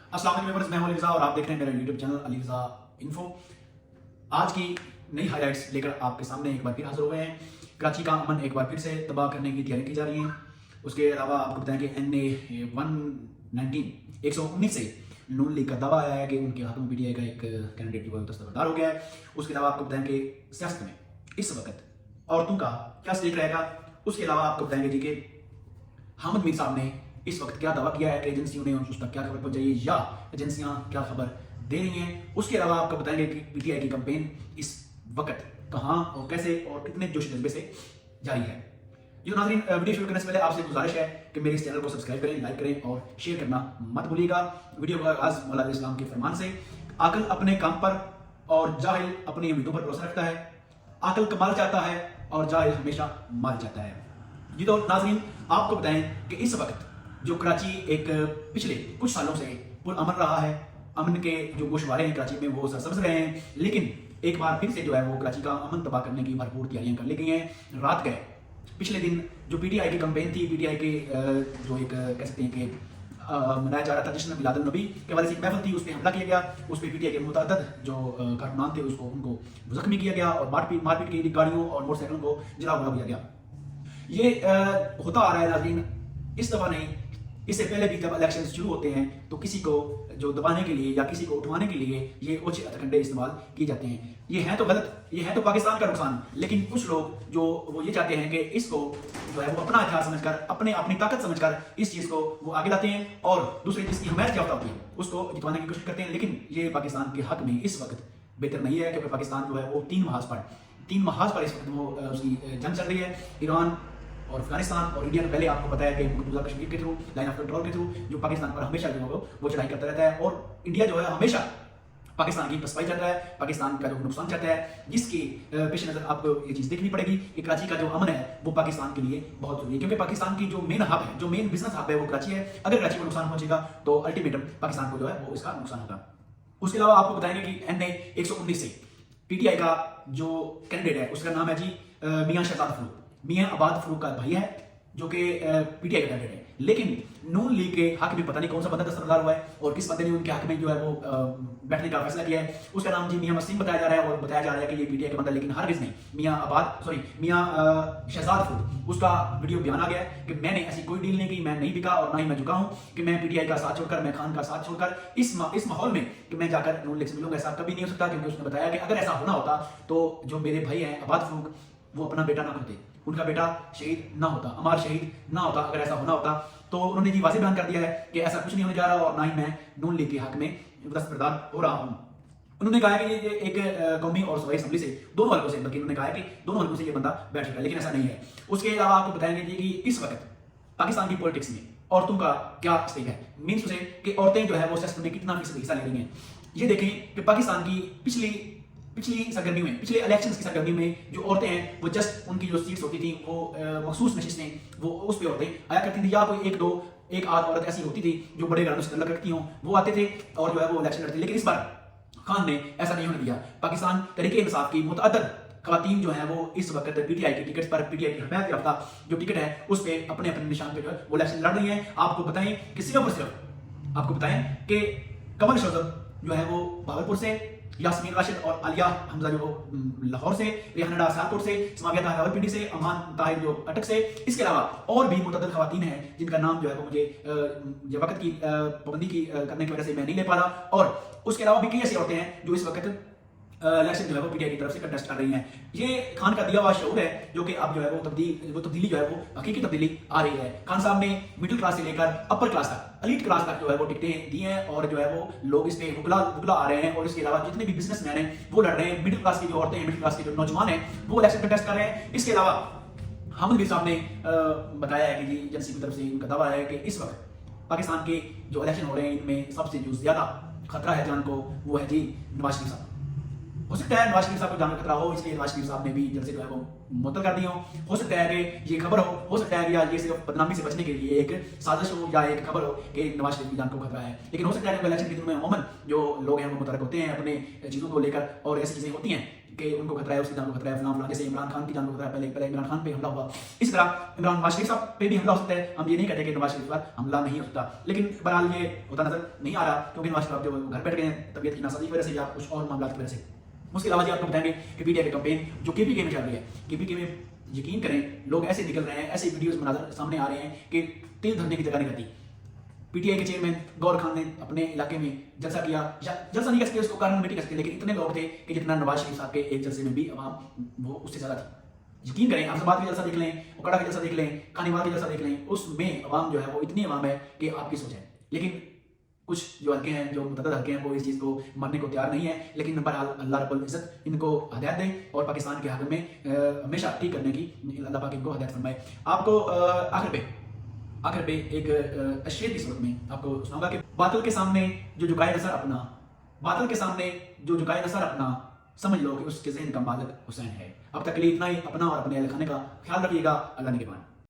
अस्सलाम वालेकुम व्यूअर्स, मैं हूं अली रज़ा और आप देख रहे हैं मेरा YouTube channel Ali Raza info. आज की नई हाईलाइट्स लेकर आपके सामने एक बार फिर हाजिर हो गए हैं। कराची का अमन एक बार फिर से तबाह करने की तैयारी की जा रही है। उसके अलावा आपको बताएं कि NA 119 से नून लीग का दावा आया है कि उनके हाथों में PTI का एक कैंडिडेट जो है दस्तबरदार हो गया है। उसके अलावा आपको बताएं कि सियासत में इस वक्त औरतों का क्या स्टेक रहेगा। उसके अलावा आपको बताएंगे जी कि हामिद मीर साहब ने इस वक्त क्या दावा किया है कि एजेंसियों ने उस तक क्या खबर पहुंचाई है या एजेंसियां क्या खबर दे रही हैं। उसके अलावा आपको बताएंगे कि PTI की कैंपेन इस वक्त कहां और कैसे और कितने जोश जज्बे से जारी है। ये तो नाज़रीन, वीडियो शुरू करने से पहले आपसे गुजारिश है कि मेरे इस चैनल को सब्सक्राइब करें, लाइक करें और शेयर करना मत भूलिएगा। वीडियो का आगाज मौला इस्लाम के फरमान से, अक्ल अपने काम पर और जाहिल अपनी उम्मीदों पर भरोसा रखता है। अक्ल कमाल चाहता है और जाहिल हमेशा माल चाहता है। जी तो नाज़रीन, आपको बताएं कि इस वक्त जो कराची एक पिछले कुछ सालों से पुरअमन रहा है, अमन के जो गोशवारे हैं कराची में वो सरसब्ज रहे हैं, लेकिन एक बार फिर से जो है वो कराची का अमन तबाह करने की भरपूर तैयारियां कर ली गई हैं। रात गए पिछले दिन जो PTI की कैंपेन थी, PTI के जो एक कह सकते हैं कि मनाया जा रहा था जश्न मिलाद नबी के वाले से एक महफिल थी, उस पर हमला किया गया। उस पर PTI के मुतअद्दिद जो कारकुनान थे उनको जख्मी किया गया और मारपीट की गाड़ियों और मोटरसाइकिलों को जला हुआ किया गया। ये होता आ रहा है नाज़रीन, इस दफा नहीं, इससे पहले भी जब इलेक्शन शुरू होते हैं तो किसी को जो दबाने के लिए या किसी को उठवाने के लिए ये ओछे हथकंडे इस्तेमाल किए जाते हैं। ये है तो गलत, ये है तो पाकिस्तान का नुकसान, लेकिन कुछ लोग जो वो ये चाहते हैं कि इसको जो है वो अपना हथियार समझकर, अपनी ताकत समझकर इस चीज़ को वो आगे लाते हैं और दूसरे जिसकी हमायत याफ्ता होती है उसको जितवाने की कोशिश करते हैं। लेकिन ये पाकिस्तान के हक में इस वक्त बेहतर नहीं है, क्योंकि पाकिस्तान जो है वो तीन महाज पर इस वक्त वो उसकी जंग चल रही है। ईरान और अफगानिस्तान और इंडिया ने पहले आपको बताया कि मकबूजा कश्मीर के थ्रू, लाइन ऑफ कंट्रोल के थ्रू जो पाकिस्तान पर हमेशा जो है वो चढ़ाई करता रहता है और इंडिया जो है हमेशा पाकिस्तान की पसपाई चाहता है, पाकिस्तान का जो नुकसान चाहता है, जिसकी पेश नज़र आपको ये चीज़ देखनी पड़ेगी कि कराची का जो अमन है वो पाकिस्तान के लिए बहुत जरूरी है, क्योंकि पाकिस्तान की जो मेन हब है, जो मेन बिजनेस हब है वो कराची है। अगर कराची को नुकसान पहुंचेगा तो अल्टीमेटम पाकिस्तान को जो है वो इसका नुकसान होगा। उसके अलावा आपको बताएंगे कि NA 119 से PTI का जो कैंडिडेट है उसका नाम है जी मियां शहजाद फरूक, मियां आबाद फरूक का भाई है जो कि PTI का कैंडिडेट है। लेकिन नून लीग के हक में पता नहीं कौन सा बंदा दस्तबरदार हुआ है और किस बंदे ने उनके हक में जो है वो बैठने का फैसला किया है। उसका नाम जी मियां वसीम बताया जा रहा है और बताया जा रहा है कि ये PTI का बंदा, लेकिन हरगिज़ नहीं। मियां शहजाद फरूक, उसका वीडियो बयान आ गया है कि मैंने ऐसी कोई डील नहीं की, मैं नहीं बिका और ना ही मैं झुका हूं कि मैं PTI का साथ छोड़कर, मैं खान का साथ छोड़कर इस माहौल में कि मैं जाकर नून लीग से मिलूंगा, ऐसा कभी नहीं हो सकता। क्योंकि उसने बताया कि अगर ऐसा होना होता तो जो मेरे भाई हैं आबाद फरूक वो अपना बेटा ना खोते, उनका बेटा शहीद ना होता, अमार शहीद ना होता अगर ऐसा होना होता। तो उन्होंने जी वाज़ेह बयान कर दिया है कि ऐसा कुछ नहीं होने जा रहा और ना ही मैं नून लीग के हक में दस्तबरदार हो रहा हूं। उन्होंने कहा कि ये एक कौमी और सूबाई असेंबली से दोनों हल्कों से, बल्कि उन्होंने कहा कि दोनों हल्कों से ये बंदा बैठ चुका है, लेकिन ऐसा नहीं है। उसके अलावा आपको बताएंगे जी कि इस वक्त पाकिस्तान की पॉलिटिक्स में औरतों का क्या स्टेक है, मीन्स उसे कि औरतें जो है वो सिस्टम में कितना फीसद हिस्सा ले रही हैं। ये देखें कि पाकिस्तान की पिछली सरगर्मियों में, पिछले इलेक्शन की सरगर्मी में जो औरतें हैं वो जस्ट उनकी जो सीट्स होती थी वो मखसूस नशिस्तें वो उस पर औरतें आया करती थी, या कोई एक आध औरत ऐसी होती थी जो बड़े घरानों से तल्लुक रखती हों, वो आते थे और जो है वो इलेक्शन लड़ते। लेकिन इस बार खान ने ऐसा नहीं होने दिया। पाकिस्तान तरीके इंसाफ की मुतअद्दिद खवातीन जो है वो इस वक्त PTI की टिकट पर, PTI की हमायत याफ्ता जो टिकट है उस पर अपने निशान पे जो है वो इलेक्शन लड़ रही है। आपको बताएं कि सिर्फ आपको बताएं कि कमल शोजब जो है वो भावलपुर से, यास्मीन राशिद और आलिया हमजा जो लाहौर से, रेहाना सियालकोट से, समाविया ताहिर रावलपिंडी से, अमान ताहिर जो अटक से, इसके अलावा और भी मुतअद्दिद खवातीन हैं जिनका नाम जो है वो मुझे ये वक्त की पाबंदी की करने की वजह से मैं नहीं ले पा रहा। और उसके अलावा भी कई ऐसी औरतें हैं जो इस वक्त इलेक्शन जो है वो PTI की तरफ से कंटेस्ट कर रही हैं। ये खान का दिया हुआ शऊर है जो कि अब जो है वो तब्दीली जो है वो हकीकी तब्दीली आ रही है। खान साहब ने मिडिल क्लास से लेकर अपर क्लास तक, एलीट क्लास तक जो है वो टिकटें दी हैं और जो है वो लोग इस पे बुगला आ रहे हैं। और इसके अलावा जितने भी बिजनेसमैन हैं वो लड़ रहे हैं, मिडिल क्लास की जो औरतें हैं, मिडिल क्लास के जो नौजवान हैं वो इलेक्शन कंटेस्ट कर रहे हैं। इसके अलावा हामिद मीर साहब ने बताया है कि जी एजेंसी की तरफ से उनका दावा है कि इस वक्त पाकिस्तान के जो इलेक्शन हो रहे हैं इनमें सबसे जो ज्यादा खतरा है जान को वो है जी नवाज शरीफ साहब। हो सकता है नवाज शरीफ साहब को जान का खतरा हो, इसलिए नवाज शरीफ साहब ने भी जलसे जो है वो मुअत्तल कर दिए हो सकता है कि ये खबर हो सकता है कि यार ये सिर्फ बदनामी से बचने के लिए एक साजिश हो या एक खबर हो कि नवाज शरीफ की जान को खतरा है। लेकिन हो सकता है कि इलेक्शन के दिनों में अमूमन जो लोग हैं वो मुतरक होते हैं अपने चीज़ों को लेकर और ऐसी चीज़ें होती हैं کہ ان کو خطرہ ہے, اس کی جان کو خطرہ ہے, فلاں جیسے عمران خان کی جان کو خطرہ ہے, پہلے عمران خان پہ حملہ ہوا, اس طرح نواز شریف صاحب پہ بھی حملہ ہو سکتا ہے. ہم یہ نہیں کہتے کہ نواز شریف پر حملہ نہیں ہو سکتا, لیکن بہرحال یہ ہوتا نظر نہیں آ رہا, کیونکہ نواز شریف جو گھر بیٹھ گئے ہیں طبیعت کی ناسازی کی وجہ سے یا کچھ اور معاملات کی وجہ سے. اس کے علاوہ یہ آپ کو بتائیں گے کہ پی ٹی آئی کی کمپین جو کے پی کے میں چل رہی ہے, کے پی کے میں یقین کریں لوگ ایسے نکل رہے ہیں, ایسے ویڈیوز مناظر سامنے آ رہے ہیں کہ تیل دھرنے کی جگہ نہیں رہتی. پی ٹی آئی کے چیئرمین گور خان نے اپنے علاقے میں جلسہ کیا, جلسہ نہیں کر سکتے, اس کو کارن میٹنگ کر سکتے, لیکن اتنے لوگ تھے کہ جتنا نواز شریف صاحب کے ایک جلسے میں بھی عوام وہ اس سے زیادہ تھی. یقین کریں, احمد کا جلسہ دیکھ لیں, اوکڑا کا جلسہ دیکھ لیں, کانیوال کا جلسہ دیکھ لیں, اس میں عوام جو ہے وہ اتنی عوام ہے کہ آپ کی سوچ ہے. لیکن کچھ جو حلقے ہیں, جو متعدد حلقے ہیں, وہ اس چیز کو ماننے کو تیار نہیں ہے. لیکن بہرحال اللہ رب العزت ان کو ہدایت دے اور پاکستان کے حق میں ہمیشہ ٹھیک کرنے کی اللہ پاک ان کو ہدایت فرمائے. آپ کو آخر پہ ایک شعر کی صورت میں آپ کو سناؤں گا کہ باطل کے سامنے جو جھکائے نظر اپنا, باطل کے سامنے جو جھکائے نظر اپنا, سمجھ لو کہ اس کے ذہن کا مالک حسین ہے. اب تک کے لیے اتنا ہی. اپنا اور اپنے اہل خانے کا خیال رکھیے گا. اللہ نگہبان.